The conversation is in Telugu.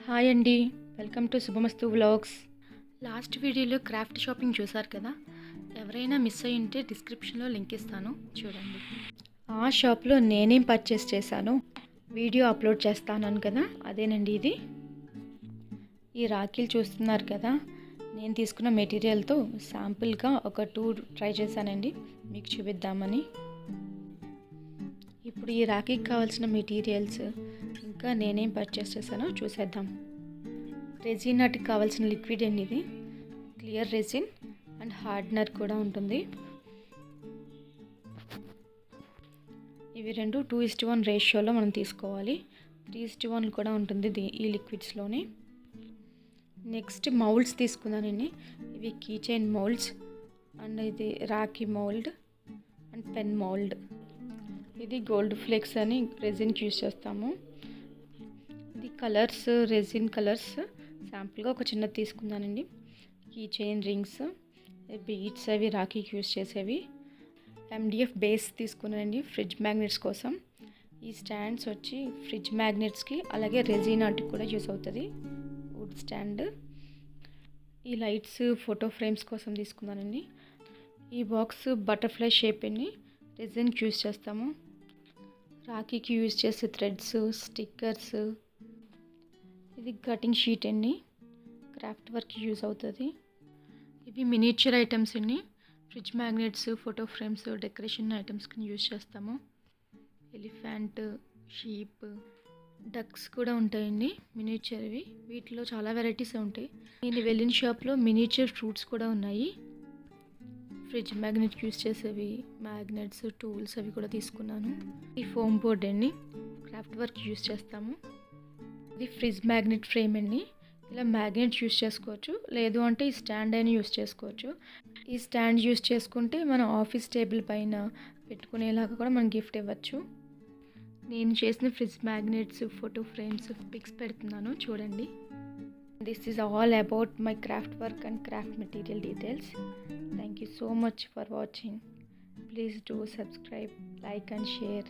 హాయ్ అండి, welcome to Subhamastu vlogs. Last వీడియోలో క్రాఫ్ట్ షాపింగ్ చూసారు కదా. ఎవరైనా మిస్ అయ్యి ఉంటే డిస్క్రిప్షన్లో లింక్ ఇస్తాను, చూడండి. ఆ షాప్లో నేనేం పర్చేస్ చేశానో వీడియో అప్లోడ్ చేస్తాను కదా, అదేనండి ఇది. ఈ రాఖీలు చూస్తున్నారు కదా, నేను తీసుకున్న మెటీరియల్తో శాంపుల్గా ఒక 2 ట్రై చేశానండి, మీకు చూపిద్దామని. ఇప్పుడు ఈ రాఖీకి కావాల్సిన మెటీరియల్స్ ఇంకా నేనేం పర్చేస్ చేశానో చూసేద్దాం. రెజిన్ ఆర్ట్కి కావాల్సిన లిక్విడ్ అండి ఇది. క్లియర్ రెజిన్ అండ్ హార్డ్నర్ కూడా ఉంటుంది. ఇవి రెండు 2:1 రేషియోలో మనం తీసుకోవాలి. 3:1 కూడా ఉంటుంది ఈ లిక్విడ్స్లోనే. నెక్స్ట్ మౌల్డ్స్ తీసుకున్నానండి. ఇవి కీ చైన్ మౌల్డ్స్ అండ్ ఇది Rakhi mould and pen mould. ఇది గోల్డ్ ఫ్లేక్స్ అని రెజిన్కి యూజ్ చేస్తాము. ఇది కలర్స్, రెజిన్ కలర్స్ శాంపుల్గా ఒక చిన్నది తీసుకున్నానండి. కీ చైన్ రింగ్స్, బీడ్స్ అవి రాఖీకి యూజ్ చేసేవి. MDF బేస్ తీసుకున్నానండి ఫ్రిడ్జ్ మ్యాగ్నెట్స్ కోసం. ఈ స్టాండ్స్ వచ్చి ఫ్రిడ్జ్ మ్యాగ్నెట్స్కి అలాగే రెజిన్ ఆర్ట్కి కూడా యూజ్ అవుతుంది, వుడ్ స్టాండ్. ఈ లైట్స్ ఫోటో ఫ్రేమ్స్ కోసం తీసుకున్నానండి. ఈ బాక్స్ బటర్ఫ్లై షేప్ అండి, రెజిన్కి యూజ్ చేస్తాము. రాఖీకి యూజ్ చేసే థ్రెడ్స్, స్టిక్కర్స్. ఇది కటింగ్ షీట్ అండి, క్రాఫ్ట్ వర్క్ యూజ్ అవుతుంది. ఇవి మినియేచర్ ఐటమ్స్ అండి, fridge magnets, photo frames, decoration ఐటమ్స్కి యూజ్ చేస్తాము. ఎలిఫెంట్, షీప్, డక్స్ కూడా ఉంటాయండి మినియేచర్వి. వీటిలో చాలా వెరైటీస్ ఉంటాయి. నేను వెళ్ళిన షాప్లో మినియేచర్ ఫ్రూట్స్ కూడా ఉన్నాయి. ఫ్రిడ్జ్ మ్యాగ్నెట్ యూజ్ చేసేవి, మ్యాగ్నెట్స్, టూల్స్ అవి కూడా తీసుకున్నాను. ఈ ఫోమ్ బోర్డ్ అండి, క్రాఫ్ట్ వర్క్ యూజ్ చేస్తాము. ఇది ఫ్రిడ్జ్ మ్యాగ్నెట్ ఫ్రేమ్ అండి. ఇలా మ్యాగ్నెట్ యూజ్ చేసుకోవచ్చు, లేదు అంటే ఈ స్టాండ్ అయినా యూజ్ చేసుకోవచ్చు. ఈ స్టాండ్ యూజ్ చేసుకుంటే మన ఆఫీస్ టేబుల్ పైన పెట్టుకునేలాగా కూడా మనం గిఫ్ట్ ఇవ్వచ్చు. నేను చేసిన fridge magnets, photo frames pics పెడుతున్నాను, చూడండి. This is all about my craft work and craft material details. Thank you so much for watching. Please do subscribe, like and share.